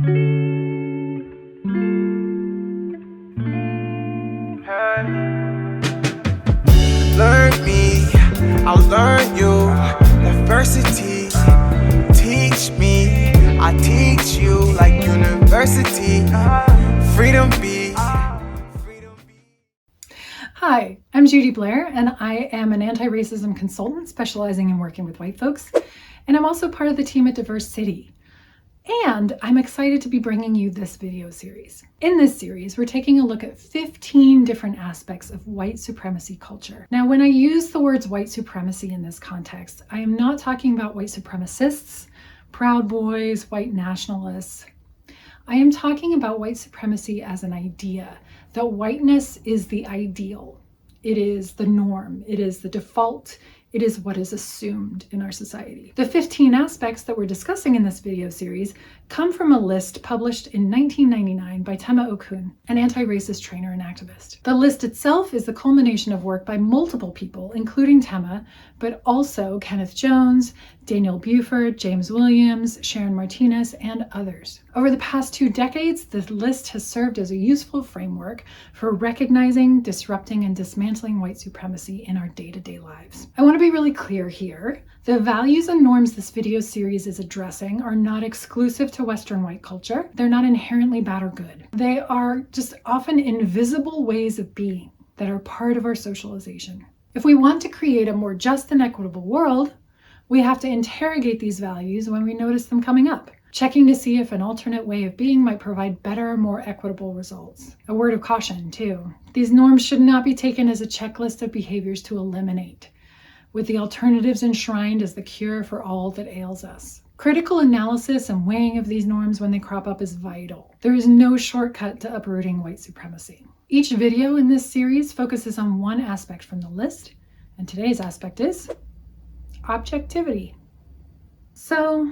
Learn me, I'll learn you. Diversity, teach me, I teach you like university. Freedom be. Hi, I'm Judy Blair, and I am an anti-racism consultant specializing in working with white folks. And I'm also part of the team at Diversity. And I'm excited to be bringing you this video series. In this series, we're taking a look at 15 different aspects of white supremacy culture. Now, when I use the words white supremacy in this context, I am not talking about white supremacists, Proud Boys, white nationalists. I am talking about white supremacy as an idea, that whiteness is the ideal. It is the norm. It is the default. It is what is assumed in our society. The 15 aspects that we're discussing in this video series come from a list published in 1999 by Tema Okun, an anti-racist trainer and activist. The list itself is the culmination of work by multiple people, including Tema, but also Kenneth Jones, Daniel Buford, James Williams, Sharon Martinez, and others. Over the past 2 decades, this list has served as a useful framework for recognizing, disrupting, and dismantling white supremacy in our day-to-day lives. I want to be really clear here. The values and norms this video series is addressing are not exclusive to Western white culture. They're not inherently bad or good. They are just often invisible ways of being that are part of our socialization. If we want to create a more just and equitable world, we have to interrogate these values when we notice them coming up, checking to see if an alternate way of being might provide better, more equitable results. A word of caution, too. These norms should not be taken as a checklist of behaviors to eliminate, with the alternatives enshrined as the cure for all that ails us. Critical analysis and weighing of these norms when they crop up is vital. There is no shortcut to uprooting white supremacy. Each video in this series focuses on one aspect from the list, and today's aspect is objectivity. So,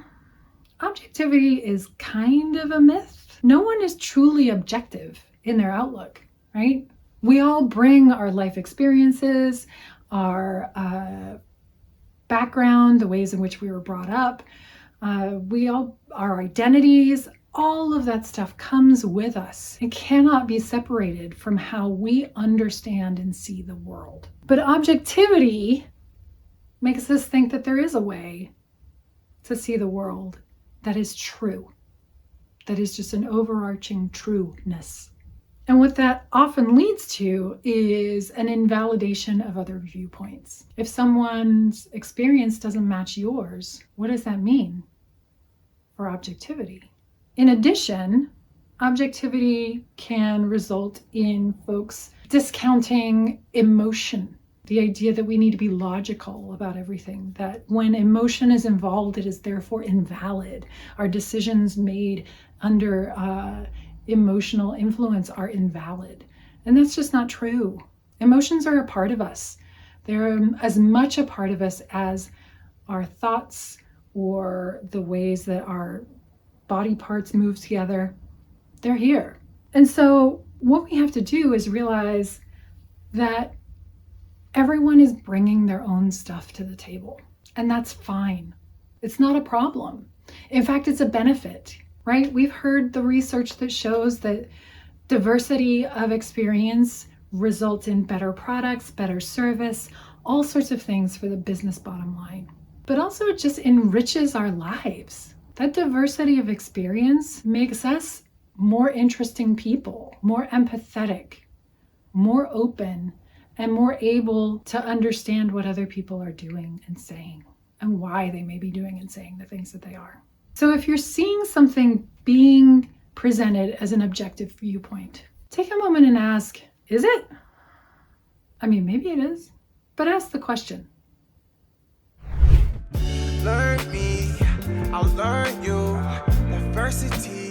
objectivity is kind of a myth. No one is truly objective in their outlook, right? We all bring our life experiences, our background, the ways in which we were brought up, our identities, all of that stuff comes with us. It cannot be separated from how we understand and see the world. But objectivity makes us think that there is a way to see the world that is true, that is just an overarching trueness. And what that often leads to is an invalidation of other viewpoints. If someone's experience doesn't match yours, what does that mean for objectivity? In addition, objectivity can result in folks discounting emotion. The idea that we need to be logical about everything, that when emotion is involved, it is therefore invalid. Our decisions made under emotional influence are invalid. And that's just not true. Emotions are a part of us. They're as much a part of us as our thoughts or the ways that our body parts move together. They're here. And so what we have to do is realize that everyone is bringing their own stuff to the table, and that's fine. It's not a problem. In fact, it's a benefit, right? We've heard the research that shows that diversity of experience results in better products, better service, all sorts of things for the business bottom line. But also it just enriches our lives. That diversity of experience makes us more interesting people, more empathetic, more open, and more able to understand what other people are doing and saying and why they may be doing and saying the things that they are. So if you're seeing something being presented as an objective viewpoint, take a moment and ask, is it? I mean, maybe it is, but ask the question. Learn me, I'll learn you. Diversity,